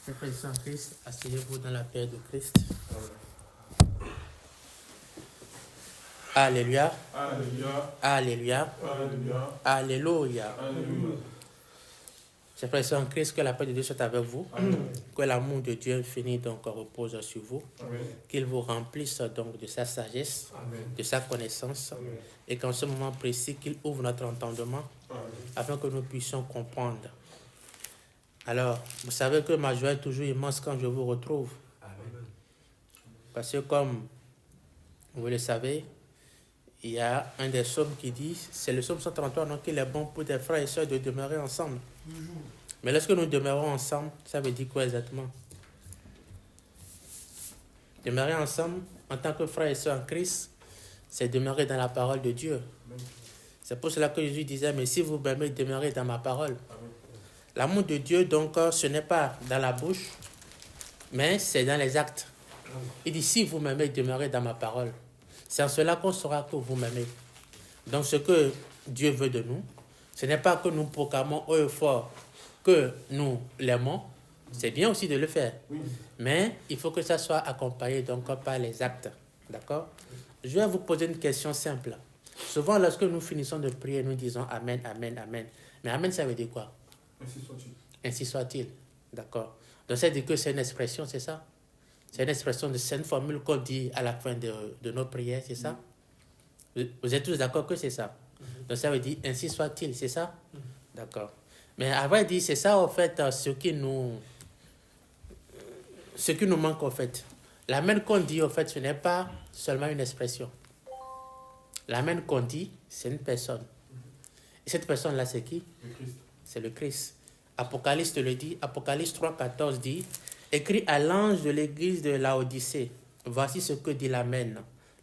Chers frères et sœurs en Christ, asseyez-vous dans la paix de Christ. Alléluia. Alléluia. Alléluia. Alléluia. Alléluia. Alléluia. Chers frères et sœurs en Christ, que la paix de Dieu soit avec vous. Amen. Que l'amour de Dieu infini donc repose sur vous. Amen. Qu'il vous remplisse donc de sa sagesse, Amen. de sa connaissance. Amen. Et qu'en ce moment précis, qu'il ouvre notre entendement Amen. afin que nous puissions comprendre. Alors, vous savez que ma joie est toujours immense quand je vous retrouve. Amen. Parce que comme vous le savez, il y a un des psaumes qui dit, c'est le psaume 133, donc il est bon pour des frères et sœurs de demeurer ensemble. Mais lorsque nous demeurons ensemble, ça veut dire quoi exactement? Demeurer ensemble en tant que frères et sœurs en Christ, c'est demeurer dans la parole de Dieu. C'est pour cela que Jésus disait, mais si vous m'aimez, demeurez dans ma parole. L'amour de Dieu, donc, ce n'est pas dans la bouche, mais c'est dans les actes. Il dit, si vous m'aimez, demeurez dans ma parole. C'est en cela qu'on saura que vous m'aimez. Donc, ce que Dieu veut de nous, ce n'est pas que nous proclamons haut et fort que nous l'aimons. C'est bien aussi de le faire. Oui. Mais il faut que ça soit accompagné donc par les actes. D'accord? Je vais vous poser une question simple. Souvent, lorsque nous finissons de prier, nous disons Amen, Amen, Amen. Mais Amen, ça veut dire quoi? Ainsi soit-il. Ainsi soit-il. D'accord. Donc, ça veut dire que c'est une expression, c'est ça? C'est une expression, c'est une formule qu'on dit à la fin de nos prières, c'est ça? Vous êtes tous d'accord que c'est ça? Donc, ça veut dire ainsi soit-il, c'est ça? D'accord. Mais à vrai dire, c'est ça, en fait, ce qui nous manque, en fait. L'amen qu'on dit, en fait, ce n'est pas seulement une expression. L'amen qu'on dit, c'est une personne. Et cette personne-là, c'est qui? Le Christ. C'est le Christ. Apocalypse le dit. Apocalypse 3,14 dit, écrit à l'ange de l'église de Laodicée, voici ce que dit l'Amen,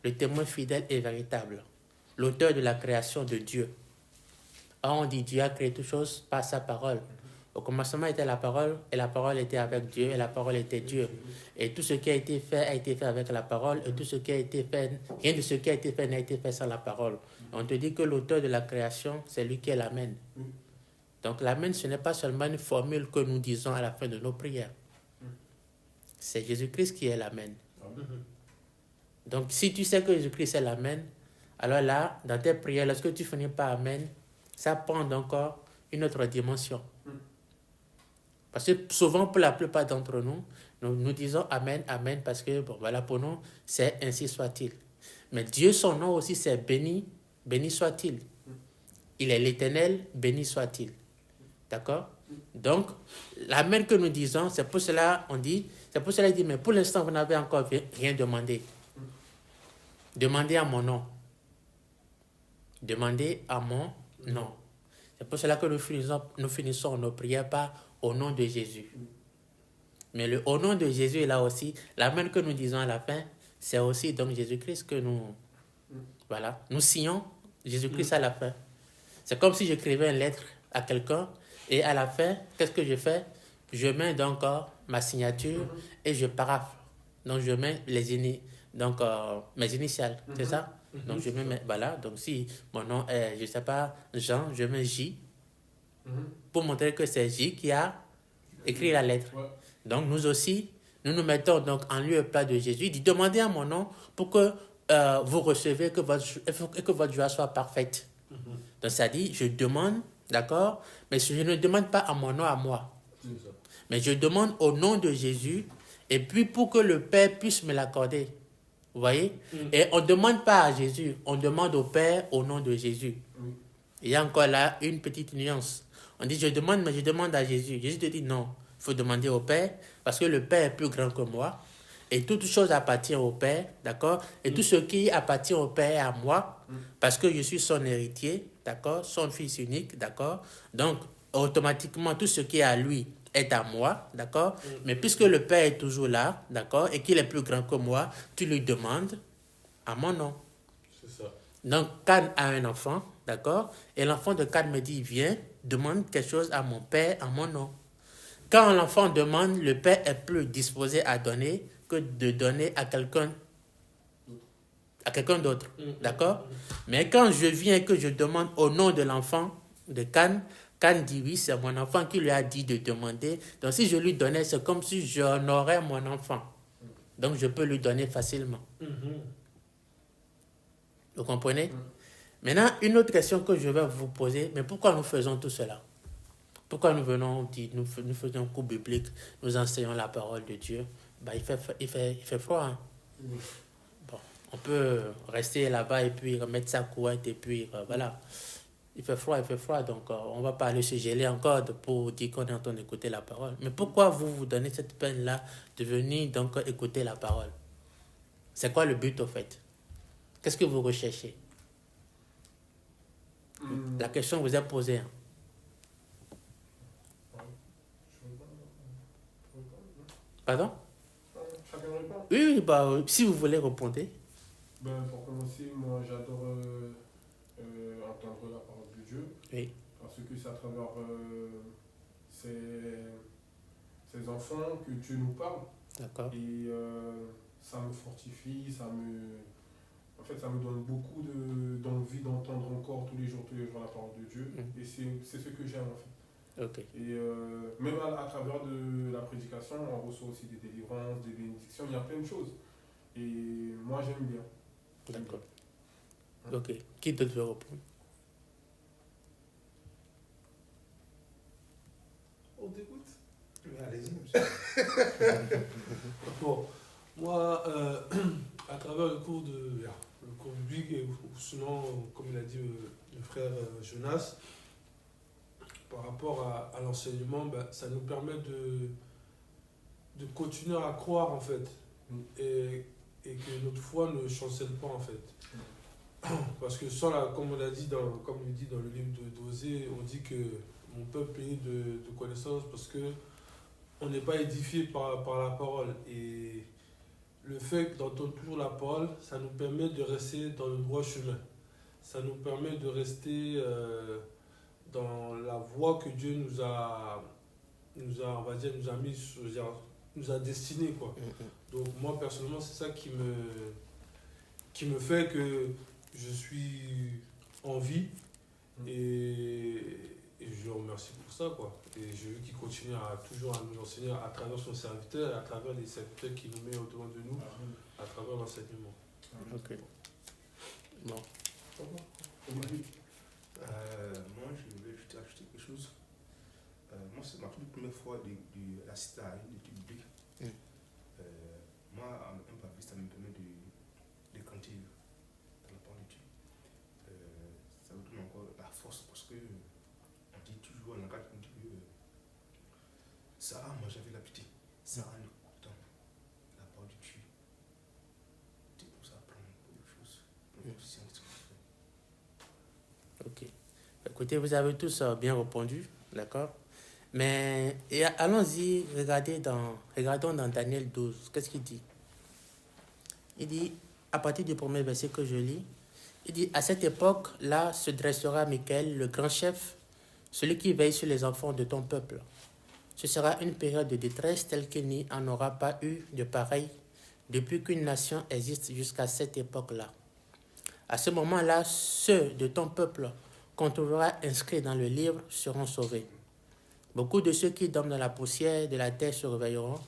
le témoin fidèle et véritable, l'auteur de la création de Dieu. Or, on dit Dieu a créé toutes choses par sa parole. Au commencement était la parole, et la parole était avec Dieu, et la parole était Dieu. Et tout ce qui a été fait avec la parole, et tout ce qui a été fait, rien de ce qui a été fait n'a été fait sans la parole. On te dit que l'auteur de la création, c'est lui qui est l'Amen. Donc l'Amen, ce n'est pas seulement une formule que nous disons à la fin de nos prières. C'est Jésus-Christ qui est l'Amen. Donc si tu sais que Jésus-Christ est l'Amen, alors là, dans tes prières, lorsque tu finis par Amen, ça prend encore une autre dimension. Parce que souvent, pour la plupart d'entre nous, nous disons Amen, Amen, parce que, bon, voilà, pour nous, c'est ainsi soit-il. Mais Dieu, son nom aussi, c'est béni, béni soit-il. Il est l'Éternel, béni soit-il. D'accord? Donc, l'Amen que nous disons, c'est pour cela, on dit, c'est pour cela qu'il dit, mais pour l'instant, vous n'avez encore rien demandé. Demandez à mon nom. Demandez à mon nom. C'est pour cela que nous finissons nos prières par au nom de Jésus. Mais le au nom de Jésus est là aussi. L'amen que nous disons à la fin, c'est aussi donc Jésus-Christ que nous... Voilà. Nous signons Jésus-Christ à la fin. C'est comme si j'écrivais une lettre à quelqu'un et à la fin, qu'est-ce que je fais? Je mets donc ma signature et je paraphe. Donc je mets mes initiales. C'est ça? Donc je mets voilà. Donc si mon nom est, je ne sais pas, Jean, je mets J pour montrer que c'est J qui a écrit la lettre. Donc nous aussi, nous mettons donc en lieu et place de Jésus. Il dit, demandez à mon nom pour que vous recevez, que votre joie soit parfaite. Donc ça dit, je demande, d'accord, mais je ne demande pas à mon nom à moi. Mais je demande au nom de Jésus, et puis pour que le Père puisse me l'accorder. Vous voyez? Et on ne demande pas à Jésus, on demande au Père au nom de Jésus. Il y a encore là une petite nuance. On dit, je demande, mais je demande à Jésus. Jésus te dit, non, il faut demander au Père, parce que le Père est plus grand que moi, et toute chose appartient au Père, d'accord? Et tout ce qui appartient au Père est à moi, parce que je suis son héritier, d'accord? Son fils unique, d'accord? Donc, automatiquement, tout ce qui est à lui est à moi, d'accord? Mais puisque le Père est toujours là, d'accord? Et qu'il est plus grand que moi, tu lui demandes à mon nom. C'est ça. Donc, Can a un enfant, d'accord? Et l'enfant de Can me dit, viens, demande quelque chose à mon Père, à mon nom. Quand l'enfant demande, le Père est plus disposé à donner que de donner à quelqu'un d'autre. D'accord? Mais quand je viens et que je demande au nom de l'enfant de Can, Quand dit oui, c'est mon enfant qui lui a dit de demander. Donc si je lui donnais, c'est comme si j'honorais mon enfant. Donc je peux lui donner facilement. Vous comprenez? Maintenant, une autre question que je vais vous poser, mais pourquoi nous faisons tout cela? Pourquoi nous venons, nous faisons un cours biblique, nous enseignons la parole de Dieu? Il fait froid. Hein? Bon, on peut rester là-bas et puis remettre sa couette et puis voilà. Il fait froid, donc on ne va pas aller se geler encore pour dire qu'on est en train d'écouter la parole. Mais pourquoi vous donnez cette peine-là de venir donc écouter la parole? C'est quoi le but au fait? Qu'est-ce que vous recherchez? La question vous est posée. Hein? Pardon? Chacun répond. Oui, si vous voulez répondre. Pour commencer, moi j'adore entendre la parole de Dieu. Oui. Parce que c'est à travers ces enfants que Dieu nous parle. D'accord. Et ça me fortifie, en fait, ça me donne beaucoup d'envie d'entendre encore tous les jours la parole de Dieu. Et c'est ce que j'aime en fait. Okay. Et même à travers de la prédication, on reçoit aussi des délivrances, des bénédictions, il y a plein de choses. Et moi j'aime bien. D'accord. Ok. Qui d'autre veut répondre? On t'écoute? Allez-y, monsieur. Bon, moi, à travers le cours biblique, ou sinon, comme il a dit le frère Jonas, par rapport à l'enseignement, ça nous permet de continuer à croire en fait, et que notre foi ne chancelle pas en fait. Parce que comme on a dit comme il dit dans le livre d'Osée, on dit que mon peuple est de connaissance parce que on n'est pas édifié par la parole. Et le fait d'entendre toujours la parole, ça nous permet de rester dans le droit chemin. Ça nous permet de rester dans la voie que Dieu nous a mis, nous a destiné, quoi. Donc moi personnellement, c'est ça qui me fait que je suis en vie, et je le remercie pour ça, quoi. Et je veux qu'il continue toujours à nous enseigner à travers son serviteur, à travers les serviteurs qu'il nous met au-devant de nous, à travers l'enseignement. Ok. Bon. Moi, je voulais juste ajouter quelque chose. Moi, c'est ma toute première fois d'assister à une étude biblique. Moi, un baptiste, ça me permet de grandir dans la parole de Dieu. Ça me donne encore la force parce que on dit toujours, on engage un petit peu. Sarah, moi j'avais l'habitude. Sarah, en écoutant la parole de Dieu, c'est pour ça apprendre beaucoup de choses. Ok. Écoutez, vous avez tous bien répondu, d'accord? Mais allons-y, regardons dans Daniel 12. Qu'est-ce qu'il dit? Il dit, à partir du premier verset que je lis, il dit, à cette époque-là se dressera Michael, le grand chef, celui qui veille sur les enfants de ton peuple. Ce sera une période de détresse telle qu'il n'y en aura pas eu de pareil depuis qu'une nation existe jusqu'à cette époque-là. À ce moment-là, ceux de ton peuple qu'on trouvera inscrits dans le livre seront sauvés. Beaucoup de ceux qui dorment dans la poussière de la terre se réveilleront,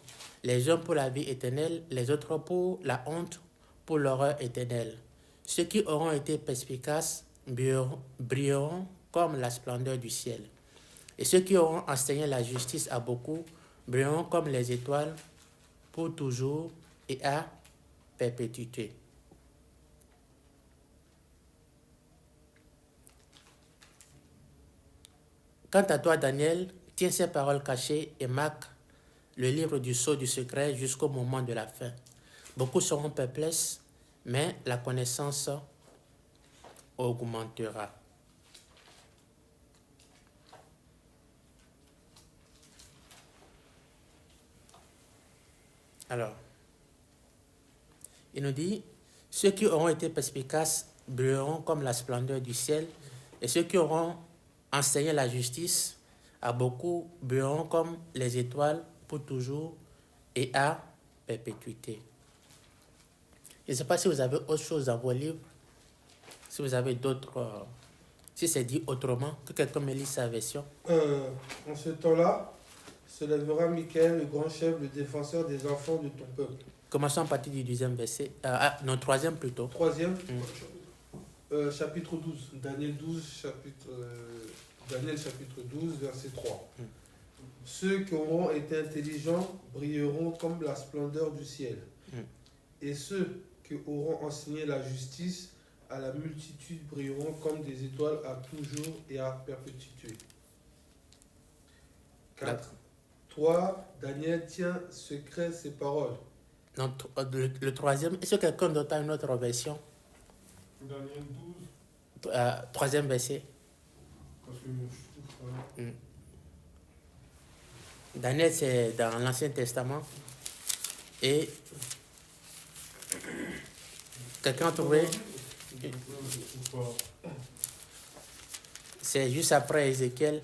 les uns pour la vie éternelle, les autres pour la honte, pour l'horreur éternelle. Ceux qui auront été perspicaces brilleront comme la splendeur du ciel. Et ceux qui auront enseigné la justice à beaucoup brilleront comme les étoiles pour toujours et à perpétuité. Quant à toi, Daniel, tiens ces paroles cachées et marque le livre du sceau du secret jusqu'au moment de la fin. Beaucoup seront perplexes, mais la connaissance augmentera. Alors, il nous dit, ceux qui auront été perspicaces brilleront comme la splendeur du ciel, et ceux qui auront enseigné la justice à beaucoup brilleront comme les étoiles pour toujours et à perpétuité. Je ne sais pas si vous avez autre chose dans vos livres, si vous avez d'autres Si c'est dit autrement, que quelqu'un me lise sa version. En ce temps-là, se lèvera Michael, le grand chef, le défenseur des enfants de ton peuple. Commençons à partir du deuxième verset. Non, troisième plutôt. Troisième, chapitre 12. Daniel chapitre 12, verset 3. Ceux qui auront été intelligents brilleront comme la splendeur du ciel. Et ceux qui auront enseigné la justice à la multitude brilleront comme des étoiles à toujours et à perpétuité. 4. Toi, Daniel, tiens secret ces paroles. Non, le troisième. Est-ce que quelqu'un d'autre a une autre version? Daniel 12. Troisième verset. Parce que je trouve ça. Daniel, c'est dans l'Ancien Testament. Et quelqu'un a trouvé? Je trouve pas. C'est juste après Ézéchiel.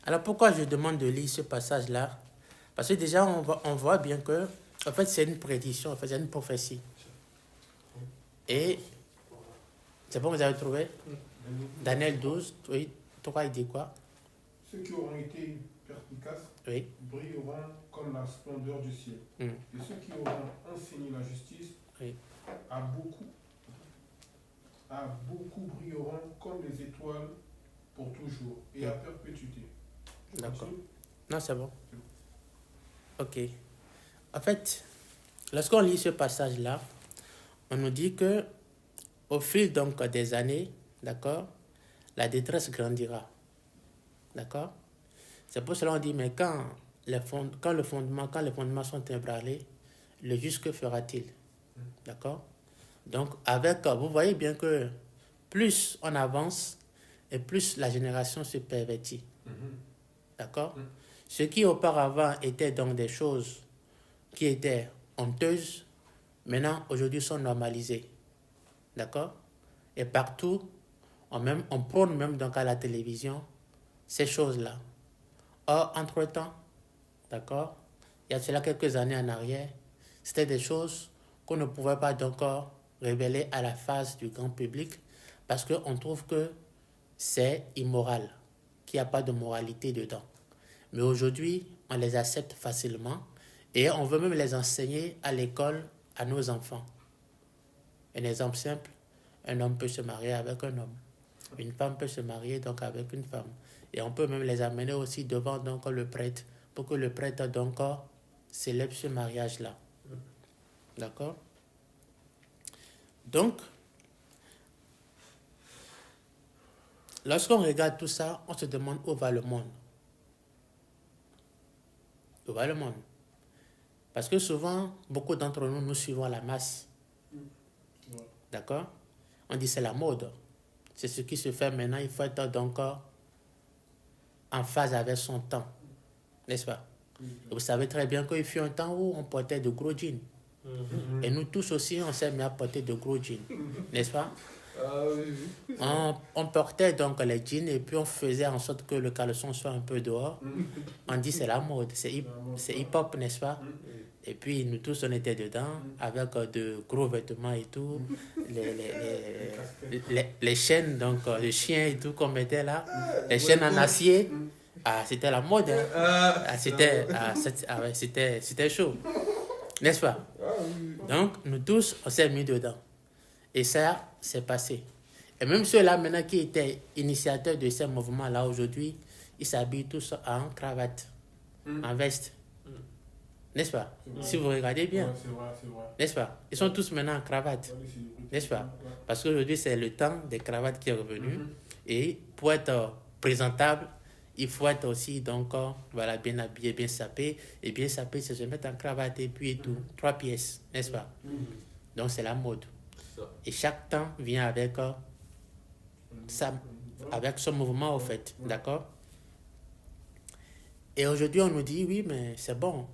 Alors pourquoi je demande de lire ce passage-là? Parce que déjà on voit bien que en fait c'est une prédiction, en fait c'est une prophétie. Et c'est bon, vous avez trouvé? Daniel 12, oui, 3 il dit quoi? Ceux qui auront été perspicaces Oui. brilleront comme la splendeur du ciel. Et ceux qui auront enseigné la justice Oui. à beaucoup brilleront comme les étoiles pour toujours et à perpétuité. D'accord. Non, c'est bon. Ok. En fait, lorsqu'on lit ce passage-là, on nous dit que au fil donc des années, d'accord, la détresse grandira. D'accord? C'est pour cela qu'on dit, mais quand les fondements sont ébranlés, le juste que fera-t-il? D'accord? Donc, vous voyez bien que plus on avance et plus la génération se pervertit. D'accord? Ce qui auparavant était donc des choses qui étaient honteuses, maintenant, aujourd'hui, sont normalisées. D'accord? Et partout, on prône même donc à la télévision ces choses-là. Or, entre-temps, d'accord, il y a cela quelques années en arrière, c'était des choses qu'on ne pouvait pas encore révéler à la face du grand public parce qu'on trouve que c'est immoral, qu'il n'y a pas de moralité dedans. Mais aujourd'hui, on les accepte facilement et on veut même les enseigner à l'école à nos enfants. Un exemple simple, un homme peut se marier avec un homme. Une femme peut se marier donc avec une femme. Et on peut même les amener aussi devant donc le prêtre pour que le prêtre donc célèbre ce mariage-là. D'accord? Donc, lorsqu'on regarde tout ça, on se demande où va le monde. Où va le monde? Parce que souvent, beaucoup d'entre nous, nous suivons la masse. D'accord? On dit c'est la mode. C'est ce qui se fait maintenant. Il faut être donc en phase avec son temps. N'est-ce pas? Et vous savez très bien qu'il fut un temps où on portait de gros jeans. Et nous tous aussi, on s'est mis à porter de gros jeans. N'est-ce pas? On portait donc les jeans et puis on faisait en sorte que le caleçon soit un peu dehors. On dit c'est la mode, c'est hip-hop, n'est-ce pas? Et puis nous tous on était dedans avec de gros vêtements et tout, les chaînes donc de chiens et tout qu'on mettait là, les chaînes en acier. C'était la mode, hein? C'était chaud, n'est-ce pas? Donc nous tous on s'est mis dedans. Et ça, c'est passé. Et même ceux-là, maintenant, qui étaient initiateurs de ces mouvements-là, aujourd'hui, ils s'habillent tous en cravate, en veste. N'est-ce pas? Si vous regardez bien. Ouais, c'est vrai. N'est-ce pas? Ils sont tous maintenant en cravate. N'est-ce pas? Parce qu'aujourd'hui, c'est le temps des cravates qui est revenu. Et pour être présentable, il faut être aussi, donc, voilà, bien habillé, bien sapé. Et bien sapé, c'est se mettre en cravate et puis et tout. 3 pièces, n'est-ce pas? Donc, c'est la mode. Et chaque temps vient avec son mouvement, au fait. D'accord? Et aujourd'hui, on nous dit, oui, mais c'est bon.